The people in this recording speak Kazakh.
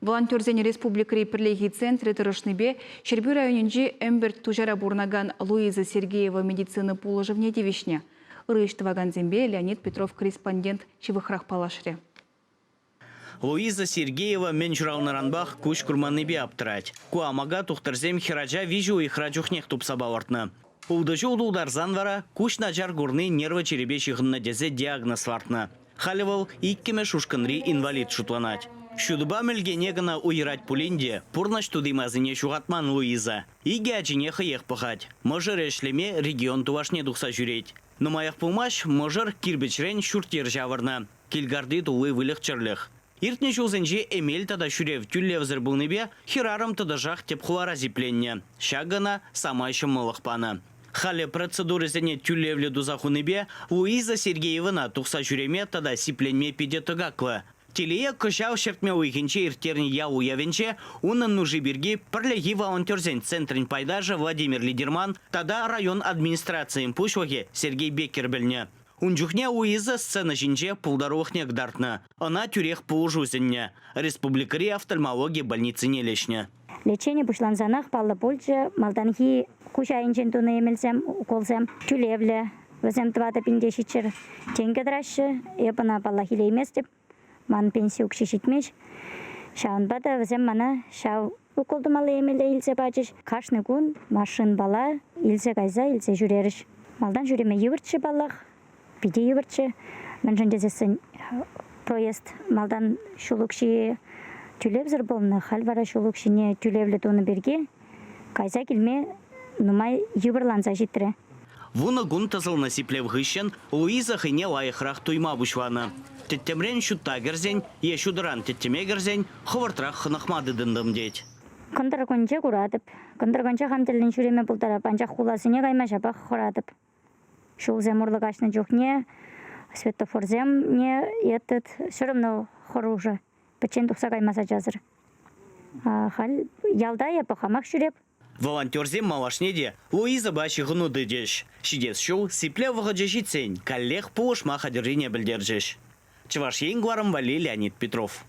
Волонтерзен республикари пірлегі центрі тұрышныбе Шербю районенже Эмберт тужара бурнаган Луиза Сергеева медицины положевне девишне. Рыштываган зембе Леонид Петров корреспондент Шивыхрах палашре. Луиза Сергеева мен журалнаранбах куш курманныбе аптырать. Куамага тухтарзем хираджа вижу их раджухнех тупсабавартны. Улдыжу улдарзан вара куш наджар гурны нервы черебе шихынна дезе диагноз вартны. Халивал иккеме шушканри инвалид шутланать. Шудыба мельгене гына уйрать пулинде, пурнач тудымазыне шугатман Луиза. Иге ачине хыех пыхать. Можыр эшлеме регион тувашне духса жүреть. Но маяк пулмаш можыр кирбечрен шуртер жавырны. Килгарды тулы вылых чырлых. Иртне жулзенже эмель тада шурев тюллев зырбулныбе, хирарым тада жах тепхуара зипленне. Шагана сама еще мылықпаны. Халі процедурызене тюллевле дузахуныбе, Луиза Сергеевна тухса жүреме тада сипленме пиде тыгаклы. Телея кышау шертме уйхенче иртерни я уявенче, унын нужи бирги пірлегі волонтерзен центрін пайдажа Владимир Лидерман, тада район администрациян пушваге Сергей Бекер білне. Унжухне Луиза сцена жинже пулдаруахне гдартна. Она тюрех пулжузенне. Республикари офтальмологии больницы не лечне. Лечение бушланзанах палла польче, малданхи куша инчентуны емелсем, уколсем, тюлевле, везем 250 тенге драше, епана палла хилейместеп, ман пенсию кшишитмеш. Шаун бада везем мана шау уколды малы емеле илсе бачыш. Кашны кун машин бала илсе кайза илсе жүреріш. Малдан жүреме евіртші баллах. Пиде евіртші. Мен жындезесін проезд малдан шулукши тюлевзір болны. Хальвара шулукшине тюлевлі тоны берге. Кайза келме нумай евірланза життірі. Вуна гун тазыл насиплев гыщен, Луиза хыне лайықрақ туйма бұшваны. Теттемрен шутта герзен, е шудыран теттеме герзен, хывыртрақ хынықмады дындым деть. Кындыр гонче курадып, кындыр гонче хамтелін жүреме бұлтара панчақ хуласыне кайма жапақ хорадып. Шул земурлы кашны жухне, светофорзем не етет, шырымны хоружы, печен тухса каймаса жазыр. Хал ялда епі хамақ жүреп. Волонтерзем малашнеде Луиза баши гнуды деш. Шидес шул сиплевого джешицень, коллег пулышма хадержине білдержеш. Чеваш енгварым вали Леонид Петров.